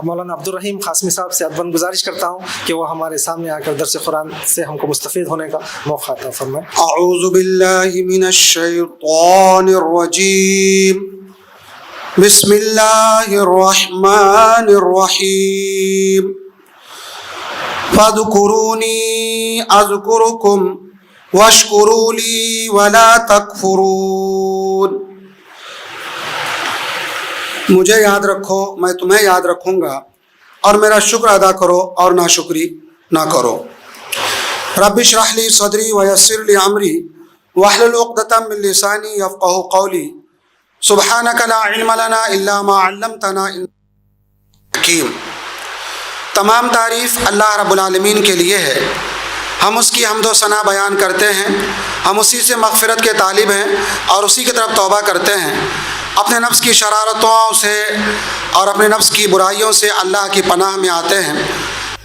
مولانا عبدالرحیم قاسمی صاحب سے ادباً گزارش کرتا ہوں کہ وہ ہمارے سامنے آ کر درس قرآن سے ہم کو مستفید ہونے کا موقع عطا فرمائیں۔ اعوذ باللہ من الشیطان الرجیم، بسم اللہ الرحمن الرحیم، فاذکرونی اذکرکم واشکروا لی ولا تکفرون۔ مجھے یاد رکھو، میں تمہیں یاد رکھوں گا، اور میرا شکر ادا کرو اور ناشکری نہ کرو۔ رب اشرح لی صدری ویسر لی امری واحلل عقدۃ من لسانی یفقہوا قولی، سبحانک لا علم لنا الا ما علمتنا انک حکیم۔ تمام تعریف اللہ رب العالمین کے لیے ہے، ہم اس کی حمد و ثنا بیان کرتے ہیں، ہم اسی سے مغفرت کے طالب ہیں اور اسی کی طرف توبہ کرتے ہیں۔ اپنے نفس کی شرارتوں سے اور اپنے نفس کی برائیوں سے اللہ کی پناہ میں آتے ہیں۔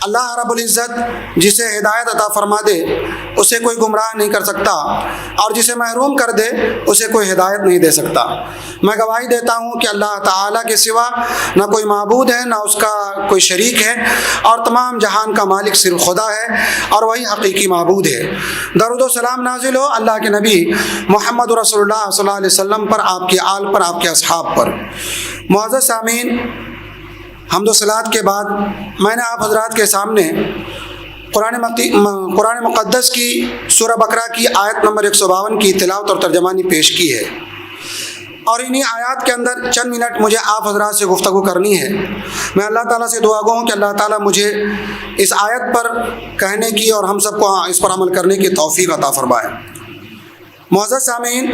اللہ رب العزت جسے ہدایت عطا فرما دے اسے کوئی گمراہ نہیں کر سکتا، اور جسے محروم کر دے اسے کوئی ہدایت نہیں دے سکتا۔ میں گواہی دیتا ہوں کہ اللہ تعالیٰ کے سوا نہ کوئی معبود ہے، نہ اس کا کوئی شریک ہے، اور تمام جہان کا مالک صرف خدا ہے اور وہی حقیقی معبود ہے۔ درود و سلام نازل ہو اللہ کے نبی محمد رسول اللہ صلی اللہ علیہ وسلم پر، آپ کی آل پر، آپ کے اصحاب پر۔ معزز سامعین، حمد و صلات کے بعد میں نے آپ حضرات کے سامنے قرآن مقدس کی سورہ بقرہ کی آیت نمبر 152 کی تلاوت اور ترجمانی پیش کی ہے، اور انہی آیات کے اندر چند منٹ مجھے آپ حضرات سے گفتگو کرنی ہے۔ میں اللہ تعالیٰ سے دعا گو ہوں کہ اللہ تعالیٰ مجھے اس آیت پر کہنے کی اور ہم سب کو اس پر عمل کرنے کی توفیق عطا فرمائے۔ معزز سامعین،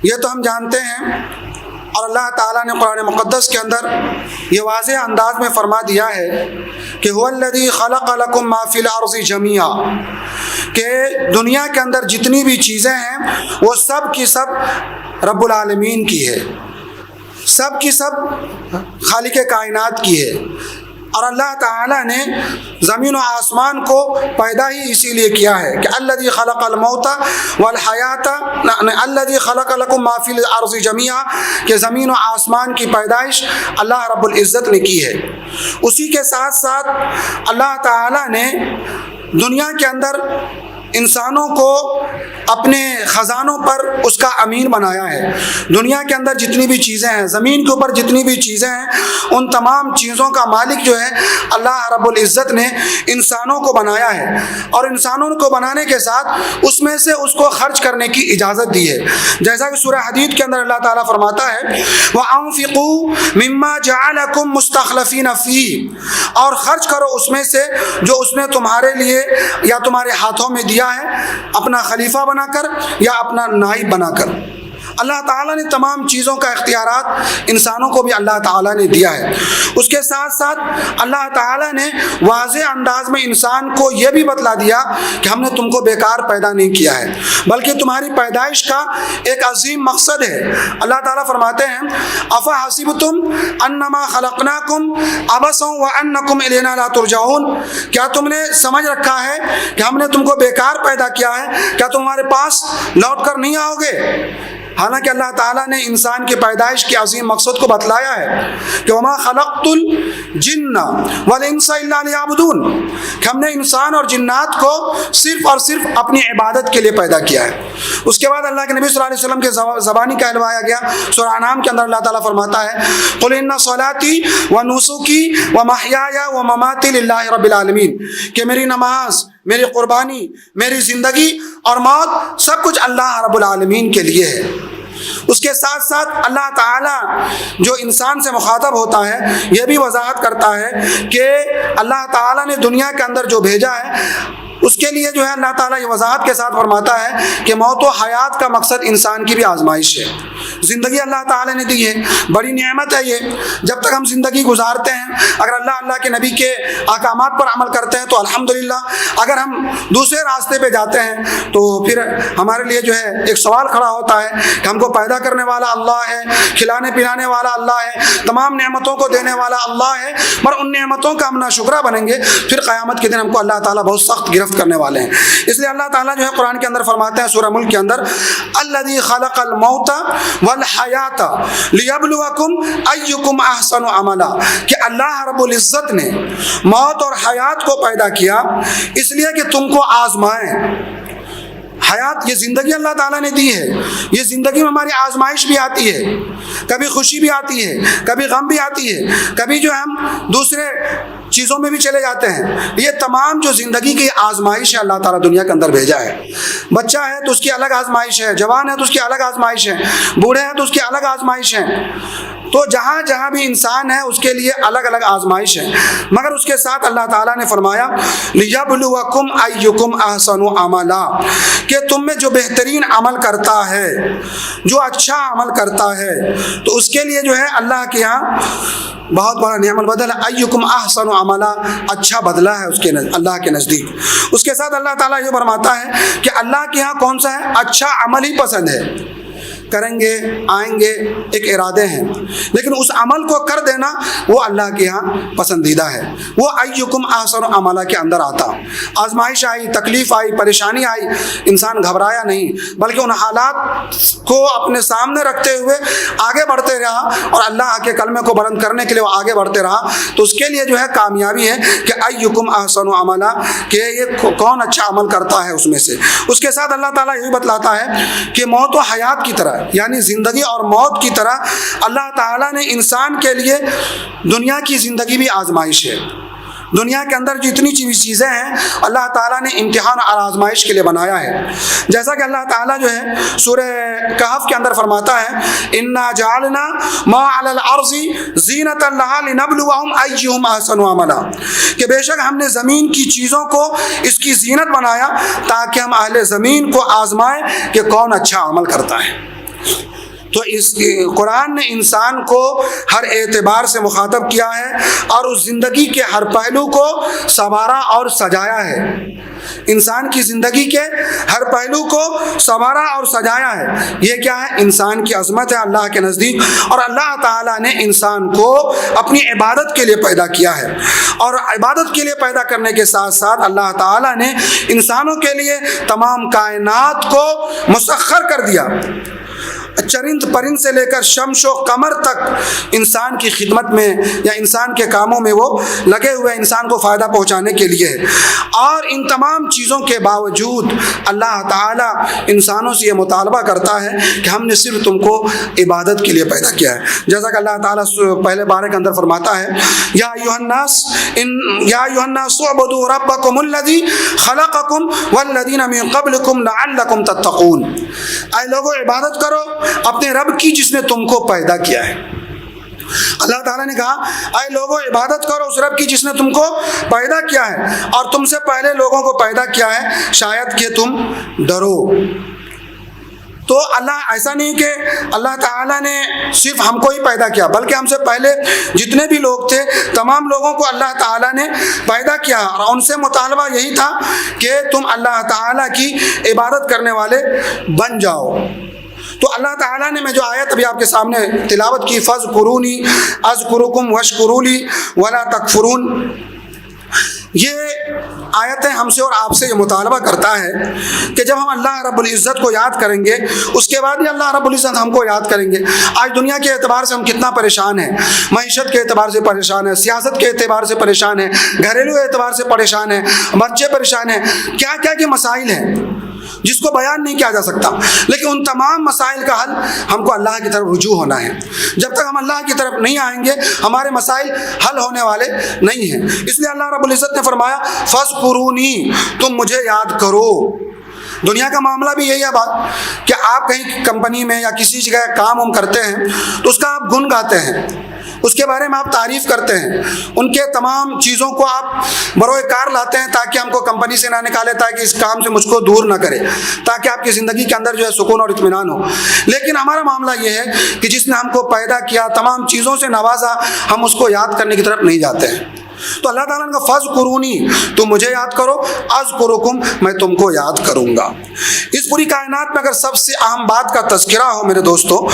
یہ تو ہم جانتے ہیں، اور اللہ تعالیٰ نے قرآن مقدس کے اندر یہ واضح انداز میں فرما دیا ہے کہ هو الذی خلق لکم ما فی الارض جمیعا، کہ دنیا کے اندر جتنی بھی چیزیں ہیں وہ سب کی سب رب العالمین کی ہے، سب کی سب خالق کائنات کی ہے۔ اور اللہ تعالیٰ نے زمین و آسمان کو پیدا ہی اسی لیے کیا ہے کہ الذی خلق الموت والحیات، الذی خلق لکم ما فی الارض جمیعا، کہ زمین و آسمان کی پیدائش اللہ رب العزت نے کی ہے۔ اسی کے ساتھ ساتھ اللہ تعالیٰ نے دنیا کے اندر انسانوں کو اپنے خزانوں پر اس کا امین بنایا ہے۔ دنیا کے اندر جتنی بھی چیزیں ہیں، زمین کے اوپر جتنی بھی چیزیں ہیں، ان تمام چیزوں کا مالک جو ہے اللہ رب العزت نے انسانوں کو بنایا ہے، اور انسانوں کو بنانے کے ساتھ اس میں سے اس کو خرچ کرنے کی اجازت دی ہے۔ جیسا کہ سورہ حدید کے اندر اللہ تعالیٰ فرماتا ہے وَأَنفِقُوا مِمَّا جَعَلَكُم مُسْتَخْلَفِينَ فِيهِ، اور خرچ کرو اس میں سے جو اس نے تمہارے لیے یا تمہارے ہاتھوں میں دیا ہے، اپنا خلیفہ بنا کر یا اپنا نائب بنا کر۔ اللہ تعالیٰ نے تمام چیزوں کا اختیارات انسانوں کو بھی اللہ تعالیٰ نے دیا ہے۔ اس کے ساتھ ساتھ اللہ تعالیٰ نے واضح انداز میں انسان کو یہ بھی بتلا دیا کہ ہم نے تم کو بیکار پیدا نہیں کیا ہے، بلکہ تمہاری پیدائش کا ایک عظیم مقصد ہے۔ اللہ تعالیٰ فرماتے ہیں افحسبتم انما خلقناکم عبثا وانکم الینا لا ترجعون، کیا تم نے سمجھ رکھا ہے کہ ہم نے تم کو بیکار پیدا کیا ہے، کیا تم ہمارے پاس لوٹ کر نہیں آؤ گے؟ حالانکہ اللہ تعالیٰ نے انسان کی پیدائش کے عظیم مقصد کو بتلایا ہے کہ وما خلقت الجن والانس الا لیعبدون، کہ ہم نے انسان اور جنات کو صرف اور صرف اپنی عبادت کے لیے پیدا کیا ہے۔ اس کے بعد اللہ کے نبی صلی اللہ علیہ وسلم کے زبانی کہلوایا گیا، سورہ انعام کے اندر اللہ تعالیٰ فرماتا ہے قل ان صلاتی ونسکی ومحیای ومماتی للہ رب العالمین، کہ میری نماز، میری قربانی، میری زندگی اور موت سب کچھ اللہ رب العالمین کے لیے ہے۔ اس کے ساتھ ساتھ اللہ تعالیٰ جو انسان سے مخاطب ہوتا ہے یہ بھی وضاحت کرتا ہے کہ اللہ تعالیٰ نے دنیا کے اندر جو بھیجا ہے اس کے لیے جو ہے اللہ تعالیٰ یہ وضاحت کے ساتھ فرماتا ہے کہ موت و حیات کا مقصد انسان کی بھی آزمائش ہے۔ زندگی اللہ تعالیٰ نے دی ہے، بڑی نعمت ہے یہ۔ جب تک ہم زندگی گزارتے ہیں، اگر اللہ کے نبی کے احکامات پر عمل کرتے ہیں تو الحمدللہ، اگر ہم دوسرے راستے پہ جاتے ہیں تو پھر ہمارے لیے جو ہے ایک سوال کھڑا ہوتا ہے کہ ہم کو پیدا کرنے والا اللہ ہے، کھلانے پلانے والا اللہ ہے، تمام نعمتوں کو دینے والا اللہ ہے، پر ان نعمتوں کا ہم ناشکرہ بنیں گے، پھر قیامت کے دن ہم کو اللہ تعالیٰ بہت سخت گرفت کرنے والے ہیں۔ اس لیے اللہ تعالیٰ جو ہے قرآن کے اندر فرماتے ہیں سورہ ملک کے اندر الذی خلق الموت والحیات لیبلوکم ایکم احسن عملا، کہ اللہ رب العزت نے موت اور حیات کو پیدا کیا اس لیے کہ تم کو آزمائیں۔ حیات یہ زندگی اللہ تعالیٰ نے دی ہے، یہ زندگی میں ہماری آزمائش بھی آتی ہے، کبھی خوشی بھی آتی ہے، کبھی غم بھی آتی ہے، کبھی جو ہم دوسرے چیزوں میں بھی چلے جاتے ہیں۔ یہ تمام جو زندگی کی آزمائش ہے اللہ تعالیٰ دنیا کے اندر بھیجا ہے۔ بچہ ہے تو اس کی الگ آزمائش ہے، جوان ہے تو اس کی الگ آزمائش ہے، بوڑھے ہیں تو اس کی الگ آزمائش ہے۔ تو جہاں جہاں بھی انسان ہے اس کے لیے الگ الگ آزمائش ہے، مگر اس کے ساتھ اللہ تعالیٰ نے فرمایا لیبلوکم ایکم احسن عملا، کہ تم میں جو بہترین عمل کرتا ہے، جو اچھا عمل کرتا ہے، تو اس کے لیے جو ہے اللہ کے یہاں بہت بڑا نعم البدل ہے۔ ایکم احسن عملا، اچھا بدلہ ہے اس کے اللہ کے نزدیک۔ اس کے ساتھ اللہ تعالیٰ یہ فرماتا ہے کہ اللہ کے یہاں کون سا ہے؟ اچھا عمل ہی پسند ہے۔ کریں گے، آئیں گے، ایک ارادے ہیں، لیکن اس عمل کو کر دینا وہ اللہ کے ہاں پسندیدہ ہے۔ وہ ایکم احسن عملا کے اندر آتا۔ آزمائش آئی، تکلیف آئی، پریشانی آئی، انسان گھبرایا نہیں، بلکہ ان حالات کو اپنے سامنے رکھتے ہوئے آگے بڑھتے رہا، اور اللہ کے کلمے کو بلند کرنے کے لیے وہ آگے بڑھتے رہا۔ تو اس کے لیے جو ہے کامیابی ہے کہ ایکم احسن عملا، کہ یہ کون اچھا عمل کرتا ہے اس میں سے۔ اس کے ساتھ اللہ تعالیٰ یہ بتلاتا ہے کہ موت و حیات کی طرح، یعنی زندگی اور موت کی طرح اللہ تعالیٰ نے انسان کے لیے دنیا کی زندگی بھی آزمائش ہے۔ دنیا کے اندر جتنی چیزیں ہیں اللہ تعالیٰ نے امتحان اور آزمائش کے لیے بنایا ہے۔ جیسا کہ اللہ تعالیٰ جو ہے سورہ کہف کے اندر فرماتا ہے انا جعلنا ما علی الارض زینۃ لہا لنبلوہم ایہم احسن عملا، کہ بے شک ہم نے زمین کی چیزوں کو اس کی زینت بنایا تاکہ ہم اہل زمین کو آزمائیں کہ کون اچھا عمل کرتا ہے۔ تو اس قرآن نے انسان کو ہر اعتبار سے مخاطب کیا ہے اور اس زندگی کے ہر پہلو کو سنوارا اور سجایا ہے۔ انسان کی زندگی کے ہر پہلو کو سنوارا اور سجایا ہے۔ یہ کیا ہے؟ انسان کی عظمت ہے اللہ کے نزدیک، اور اللہ تعالیٰ نے انسان کو اپنی عبادت کے لیے پیدا کیا ہے، اور عبادت کے لیے پیدا کرنے کے ساتھ ساتھ اللہ تعالیٰ نے انسانوں کے لیے تمام کائنات کو مسخر کر دیا۔ چرند پرند سے لے کر شمس و قمر تک انسان کی خدمت میں یا انسان کے کاموں میں وہ لگے ہوئے انسان کو فائدہ پہنچانے کے لیے۔ اور ان تمام چیزوں کے باوجود اللہ تعالیٰ انسانوں سے یہ مطالبہ کرتا ہے کہ ہم نے صرف تم کو عبادت کے لیے پیدا کیا ہے۔ جیسا کہ اللہ تعالیٰ پہلے بارے کے اندر فرماتا ہے یا ایھا الناس اعبدوا ربکم الذی خلقکم والذین من قبلکم لعلکم تتقون، اے لوگوں عبادت کرو اپنے رب کی جس نے تم کو پیدا کیا ہے۔ اللہ تعالیٰ نے کہا اے لوگوں عبادت کرو اس رب کی جس نے تم کو پیدا کیا ہے اور تم سے پہلے لوگوں کو پیدا کیا ہے شاید کہ تم ڈرو۔ تو اللہ ایسا نہیں کہ اللہ تعالیٰ نے صرف ہم کو ہی پیدا کیا، بلکہ ہم سے پہلے جتنے بھی لوگ تھے تمام لوگوں کو اللہ تعالیٰ نے پیدا کیا، اور ان سے مطالبہ یہی تھا کہ تم اللہ تعالیٰ کی عبادت کرنے والے بن جاؤ۔ تو اللہ تعالیٰ نے میں جو آیت ابھی آپ کے سامنے تلاوت کی فاذکرونی اذکرکم واشکروا لی ولا تکفرون، یہ آیتیں ہم سے اور آپ سے یہ مطالبہ کرتا ہے کہ جب ہم اللہ رب العزت کو یاد کریں گے اس کے بعد ہی اللہ رب العزت ہم کو یاد کریں گے۔ آج دنیا کے اعتبار سے ہم کتنا پریشان ہیں، معیشت کے اعتبار سے پریشان ہیں، سیاست کے اعتبار سے پریشان ہیں، گھریلو اعتبار سے پریشان ہیں، بچے پریشان ہیں، کیا کیا کہ مسائل ہیں جس کو بیان نہیں کیا جا سکتا، لیکن ان تمام مسائل کا حل ہم کو اللہ کی طرف رجوع ہونا ہے۔ جب تک ہم اللہ کی طرف نہیں آئیں گے ہمارے مسائل حل ہونے والے نہیں ہیں۔ اس لیے اللہ رب العزت نے فرمایا فاذکرونی، تم مجھے یاد کرو۔ دنیا کا معاملہ بھی یہی ہے بات کہ آپ کہیں کمپنی میں یا کسی جگہ کام کرتے ہیں تو اس کا آپ گن گاتے ہیں، اس کے بارے میں آپ تعریف کرتے ہیں، ان کے تمام چیزوں کو آپ بروئے کار لاتے ہیں تاکہ ہم کو کمپنی سے نہ نکالے، تاکہ اس کام سے مجھ کو دور نہ کرے، تاکہ آپ کی زندگی کے اندر جو ہے سکون اور اطمینان ہو۔ لیکن ہمارا معاملہ یہ ہے کہ جس نے ہم کو پیدا کیا، تمام چیزوں سے نوازا، ہم اس کو یاد کرنے کی طرف نہیں جاتے ہیں۔ تو اللہ تعالیٰ نے کہا فاذکرونی، تم مجھے یاد کرو، اذکرکم، میں تم کو یاد کروں گا۔ اس پوری کائنات میں اگر سب سے اہم بات کا تذکرہ ہو میرے دوستو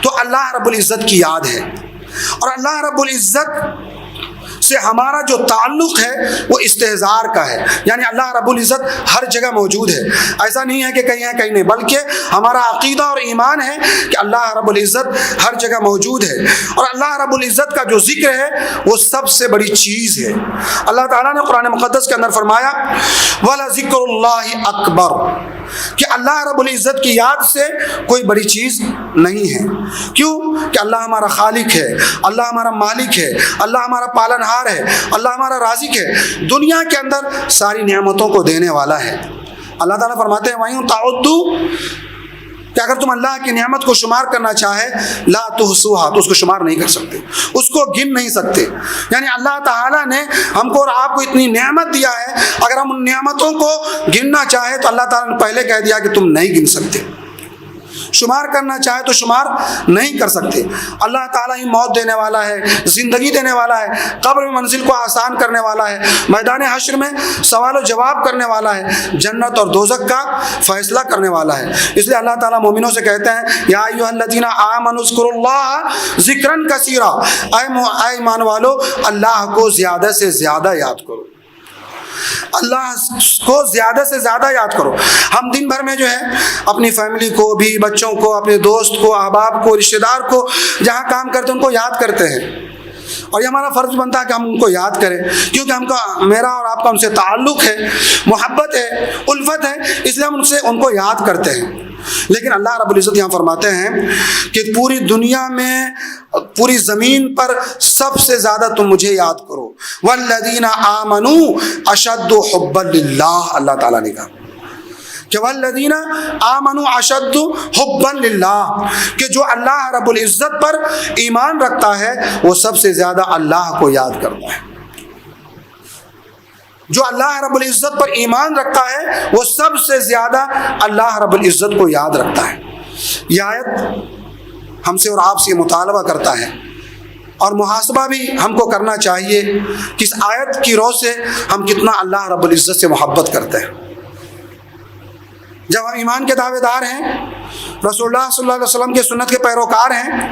تو اللہ رب العزت کی یاد ہے، اور اللہ رب العزت سے ہمارا جو تعلق ہے وہ استحضار کا ہے، یعنی اللہ رب العزت ہر جگہ موجود ہے، ایسا نہیں ہے کہ کہیں ہے کہیں نہیں، بلکہ ہمارا عقیدہ اور ایمان ہے کہ اللہ رب العزت ہر جگہ موجود ہے، اور اللہ رب العزت کا جو ذکر ہے وہ سب سے بڑی چیز ہے۔ اللہ تعالیٰ نے قرآن مقدس کے اندر فرمایا وَلَذِكْرُ اللَّهِ أَكْبَرُ، کہ اللہ رب العزت کی یاد سے کوئی بڑی چیز نہیں ہے۔ کیوں؟ کہ اللہ ہمارا خالق ہے، اللہ ہمارا مالک ہے، اللہ ہمارا پالنہار ہے، اللہ ہمارا رازق ہے، دنیا کے اندر ساری نعمتوں کو دینے والا ہے۔ اللہ تعالیٰ فرماتے ہیں وَإِن تَعُدُّوا، کہ اگر تم اللہ کی نعمت کو شمار کرنا چاہے لا تحصوها، تو اس کو شمار نہیں کر سکتے، اس کو گن نہیں سکتے۔ یعنی اللہ تعالیٰ نے ہم کو اور آپ کو اتنی نعمت دیا ہے، اگر ہم ان نعمتوں کو گننا چاہے تو اللہ تعالیٰ نے پہلے کہہ دیا کہ تم نہیں گن سکتے، شمار کرنا چاہے تو شمار نہیں کر سکتے۔ اللہ تعالیٰ ہی موت دینے والا ہے، زندگی دینے والا ہے، قبر میں منزل کو آسان کرنے والا ہے، میدان حشر میں سوال و جواب کرنے والا ہے، جنت اور دوزخ کا فیصلہ کرنے والا ہے۔ اس لیے اللہ تعالیٰ مومنوں سے کہتے ہیں یا ایھا الذین آمنوا اذکروا اللہ ذکرا کثیرا، اے ایمان والو اللہ کو زیادہ سے زیادہ یاد کرو، اللہ کو زیادہ سے زیادہ یاد کرو۔ ہم دن بھر میں جو ہے اپنی فیملی کو بھی، بچوں کو، اپنے دوست کو، احباب کو، رشتہ دار کو جہاں کام کرتے ہیں ان کو یاد کرتے ہیں، اور یہ ہمارا فرض بنتا ہے کہ ہم ان کو یاد کریں، کیونکہ ہم کا میرا اور آپ کا ان سے تعلق ہے، محبت ہے، الفت ہے، اس لیے ہم ان کو یاد کرتے ہیں۔ لیکن اللہ رب العزت یہاں فرماتے ہیں کہ پوری دنیا میں، پوری زمین پر سب سے زیادہ تم مجھے یاد کرو، والذین آمنوا اشد حبا للہ، اللہ تعالیٰ نے کہا کہ والذین آمنوا اشد حبا للہ، کہ جو اللہ رب العزت پر ایمان رکھتا ہے وہ سب سے زیادہ اللہ کو یاد کرتا ہے، جو اللہ رب العزت پر ایمان رکھتا ہے وہ سب سے زیادہ اللہ رب العزت کو یاد رکھتا ہے۔ یہ آیت ہم سے اور آپ سے مطالبہ کرتا ہے، اور محاسبہ بھی ہم کو کرنا چاہیے کہ اس آیت کی روح سے ہم کتنا اللہ رب العزت سے محبت کرتے ہیں۔ جب ہم ایمان کے دعوے دار ہیں، رسول اللہ صلی اللہ علیہ وسلم کے سنت کے پیروکار ہیں،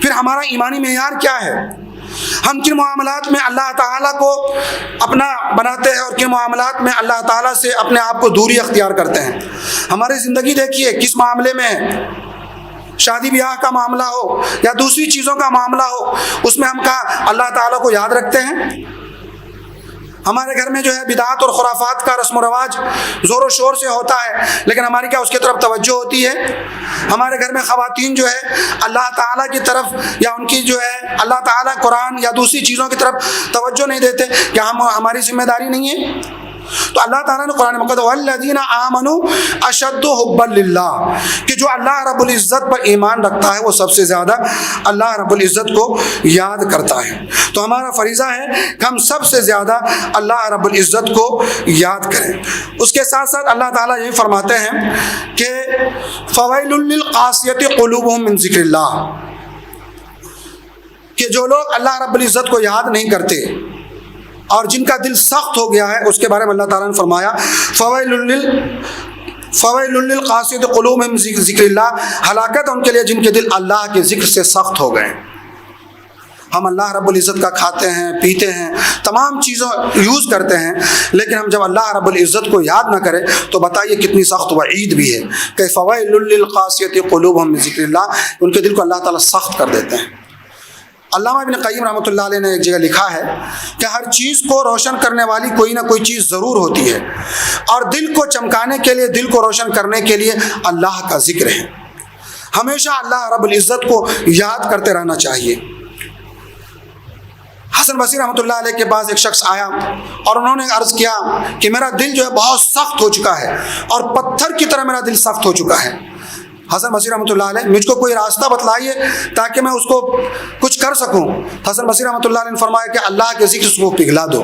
پھر ہمارا ایمانی معیار کیا ہے؟ ہم کن معاملات میں اللہ تعالیٰ کو اپنا بناتے ہیں اور کن معاملات میں اللہ تعالیٰ سے اپنے آپ کو دوری اختیار کرتے ہیں؟ ہماری زندگی دیکھیے کس معاملے میں ہے، شادی بیاہ کا معاملہ ہو یا دوسری چیزوں کا معاملہ ہو، اس میں ہم کہاں اللہ تعالیٰ کو یاد رکھتے ہیں؟ ہمارے گھر میں جو ہے بدعات اور خرافات کا رسم و رواج زور و شور سے ہوتا ہے، لیکن ہماری کیا اس کی طرف توجہ ہوتی ہے؟ ہمارے گھر میں خواتین جو ہے اللہ تعالیٰ کی طرف یا ان کی جو ہے اللہ تعالیٰ قرآن یا دوسری چیزوں کی طرف توجہ نہیں دیتے، کیا ہماری ذمہ داری نہیں ہے؟ تو اللہ تعالیٰ نے قرآن مقدس والذین آمنوا اشد حبا للہ، کہ جو اللہ رب العزت پر ایمان رکھتا ہے وہ سب سے زیادہ اللہ رب العزت کو یاد کرتا ہے۔ تو ہمارا فریضہ ہے کہ ہم سب سے زیادہ اللہ رب العزت کو یاد کریں۔ اس کے ساتھ ساتھ اللہ تعالیٰ یہ فرماتے ہیں کہ فویل للقاسیۃ قلوبہم من ذکر اللہ، کہ جو لوگ اللہ رب العزت کو یاد نہیں کرتے اور جن کا دل سخت ہو گیا ہے، اس کے بارے میں اللہ تعالیٰ نے فرمایا فویل للقاسیۃ قلوبہم من ذکر اللہ، ہلاکت ان کے لیے جن کے دل اللہ کے ذکر سے سخت ہو گئے۔ ہم اللہ رب العزت کا کھاتے ہیں، پیتے ہیں، تمام چیزوں یوز کرتے ہیں، لیکن ہم جب اللہ رب العزت کو یاد نہ کریں تو بتائیے کتنی سخت وعید بھی ہے کہ فویل للقاسیۃ قلوبہم من ذکر اللہ، ان کے دل کو اللہ تعالیٰ سخت کر دیتے ہیں۔ علامہ ابن قیم رحمۃ اللہ علیہ نے ایک جگہ لکھا ہے کہ ہر چیز کو روشن کرنے والی کوئی نہ کوئی چیز ضرور ہوتی ہے، اور دل کو چمکانے کے لیے، دل کو روشن کرنے کے لیے اللہ کا ذکر ہے۔ ہمیشہ اللہ رب العزت کو یاد کرتے رہنا چاہیے۔ حسن بصری رحمۃ اللہ علیہ کے پاس ایک شخص آیا اور انہوں نے عرض کیا کہ میرا دل جو ہے بہت سخت ہو چکا ہے، اور پتھر کی طرح میرا دل سخت ہو چکا ہے۔ حسن بصری رحمۃ اللہ علیہ، مجھ کو کوئی راستہ بتلائیے تاکہ میں اس کو کچھ کر سکوں۔ حسن بصری رحمۃ اللہ علیہ نے فرمایا کہ اللہ کے ذکر سے وہ پگھلا دو۔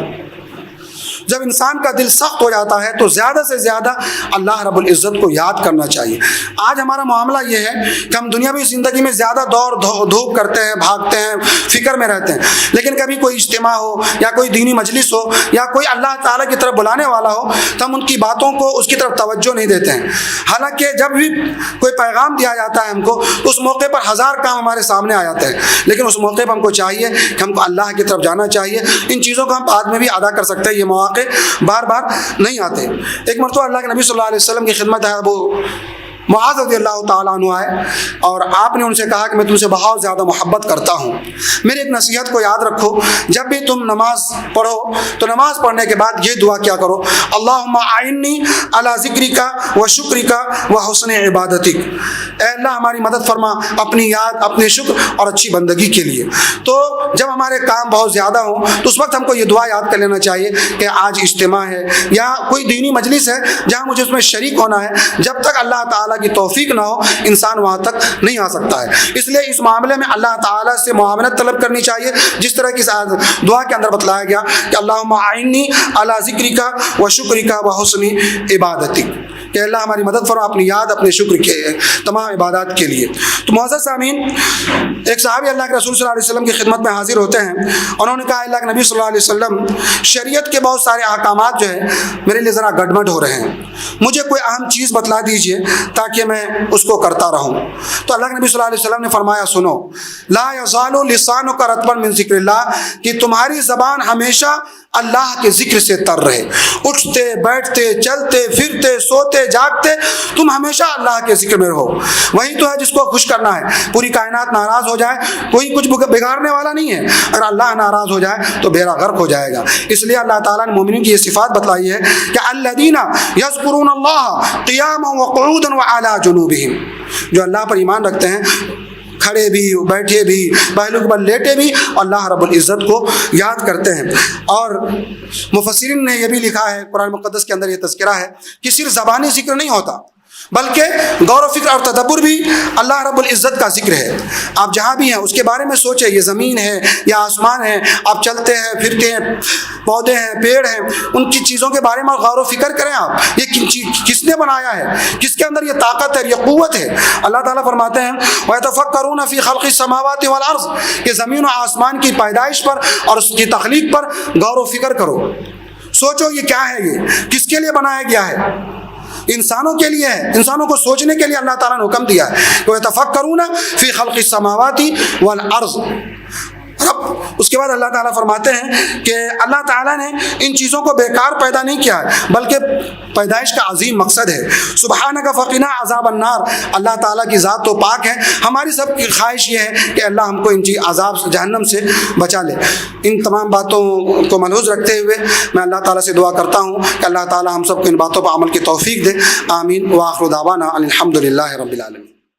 جب انسان کا دل سخت ہو جاتا ہے تو زیادہ سے زیادہ اللہ رب العزت کو یاد کرنا چاہیے۔ آج ہمارا معاملہ یہ ہے کہ ہم دنیاوی زندگی میں زیادہ دور دھوپ کرتے ہیں، بھاگتے ہیں، فکر میں رہتے ہیں، لیکن کبھی کوئی اجتماع ہو یا کوئی دینی مجلس ہو یا کوئی اللہ تعالیٰ کی طرف بلانے والا ہو تو ہم ان کی باتوں کو، اس کی طرف توجہ نہیں دیتے ہیں۔ حالانکہ جب بھی کوئی پیغام دیا جاتا ہے ہم کو، اس موقع پر ہزار کام ہمارے سامنے آ جاتے ہیں، لیکن اس موقع پر ہم کو چاہیے کہ ہم کو اللہ کی طرف جانا چاہیے۔ ان چیزوں کو ہم بعد میں بھی ادا کر سکتے ہیں، یہ مواقع بار بار نہیں آتے۔ ایک مرتبہ اللہ کے نبی صلی اللہ علیہ وسلم کی خدمت ہے ابو معاذ رضی اللہ تعالیٰ عنہ آئے اور آپ نے ان سے کہا کہ میں تم سے بہت زیادہ محبت کرتا ہوں، میری ایک نصیحت کو یاد رکھو، جب بھی تم نماز پڑھو تو نماز پڑھنے کے بعد یہ دعا کیا کرو، اللہم اعنی علی ذکرک و شکرک و حسن عبادتک، اے اللہ ہماری مدد فرما اپنی یاد، اپنے شکر اور اچھی بندگی کے لیے۔ تو جب ہمارے کام بہت زیادہ ہوں تو اس وقت ہم کو یہ دعا یاد کر لینا چاہیے کہ آج اجتماع ہے یا کوئی دینی مجلس ہے جہاں مجھے اس میں شریک ہونا ہے، جب تک اللہ تعالیٰ کی توفیق نہ ہو انسان وہاں تک نہیں آ سکتا ہے۔ اس لیے اس معاملے میں اللہ تعالیٰ سے معاونت طلب کرنی چاہیے، جس طرح کی دعا کے اندر بتلایا گیا کہ اللہم اعنی علی ذکرک و شکرک و حسن عبادتک، کہ اللہ ہماری مدد فرما اپنی یاد، اپنے شکر کے تمام عبادات کے لیے۔ تو معزز سامعین، ایک صحابی اللہ کے رسول صلی اللہ علیہ وسلم کی خدمت میں حاضر ہوتے ہیں، انہوں نے کہا اللہ کے نبی صلی اللہ علیہ وسلم، شریعت کے بہت سارے احکامات جو ہیں میرے لیے ذرا گڑبڑ ہو رہے ہیں، مجھے کوئی اہم چیز بتلا دیجئے تاکہ میں اس کو کرتا رہوں۔ تو اللہ کے نبی صلی اللہ علیہ وسلم نے فرمایا سنو، لا یزال لسانک رطبا من ذکر اللہ، کہ تمہاری زبان ہمیشہ اللہ کے ذکر سے تر رہے، اٹھتے بیٹھتے چلتے پھرتے سوتے جاگتے تم ہمیشہ اللہ کے ذکر میں رہو۔ وہی تو ہے جس کو خوش کرنا ہے۔ پوری کائنات ناراض ہو جائے کوئی کچھ بگاڑنے والا نہیں ہے، اگر اللہ ناراض ہو جائے تو بیڑا غرق ہو جائے گا۔ اس لیے اللہ تعالیٰ نے مومنین کی یہ صفات بتلائی ہے کہ الذین یذکرون اللہ قیاما وقعودا وعلی جنوبہم، جو اللہ پر ایمان رکھتے ہیں، کھڑے بھی بیٹھے بھی پہلو کے بل لیٹے بھی اللہ رب العزت کو یاد کرتے ہیں۔ اور مفسرین نے یہ بھی لکھا ہے، قرآن مقدس کے اندر یہ تذکرہ ہے کہ صرف زبانی ذکر نہیں ہوتا بلکہ غور و فکر اور تدبر بھی اللہ رب العزت کا ذکر ہے۔ آپ جہاں بھی ہیں اس کے بارے میں سوچیں، یہ زمین ہے یا آسمان ہے، آپ چلتے ہیں پھرتے ہیں، پودے ہیں پیڑ ہیں، ان کی چیزوں کے بارے میں غور و فکر کریں آپ، یہ کس نے بنایا ہے، کس کے اندر یہ طاقت ہے، یہ قوت ہے۔ اللہ تعالیٰ فرماتے ہیں وَيَتَفَكَّرُونَ فِي خَلْقِ السَّمَاوَاتِ وَالْأَرْضِ، کہ زمین و آسمان کی پیدائش پر اور اس کی تخلیق پر غور و فکر کرو، سوچو یہ کیا ہے، یہ کس کے لیے بنایا گیا ہے، انسانوں کے لیے ہے، انسانوں کو سوچنے کے لیے اللہ تعالیٰ نے حکم دیا ہے کہ وَيَتَفَكَّرُونَ فِي خَلْقِ السَّمَاوَاتِ وَالْأَرْضِ۔ اب اس کے بعد اللہ تعالیٰ فرماتے ہیں کہ اللہ تعالیٰ نے ان چیزوں کو بیکار پیدا نہیں کیا ہے بلکہ پیدائش کا عظیم مقصد ہے۔ سبحانک فقنا عذاب النار، اللہ تعالیٰ کی ذات تو پاک ہے، ہماری سب کی خواہش یہ ہے کہ اللہ ہم کو ان عذاب جہنم سے بچا لے۔ ان تمام باتوں کو ملحوظ رکھتے ہوئے میں اللہ تعالیٰ سے دعا کرتا ہوں کہ اللہ تعالیٰ ہم سب کو ان باتوں پر عمل کی توفیق دے۔ آمین۔ وآخر دعوانا الحمد للہ رب العالمین۔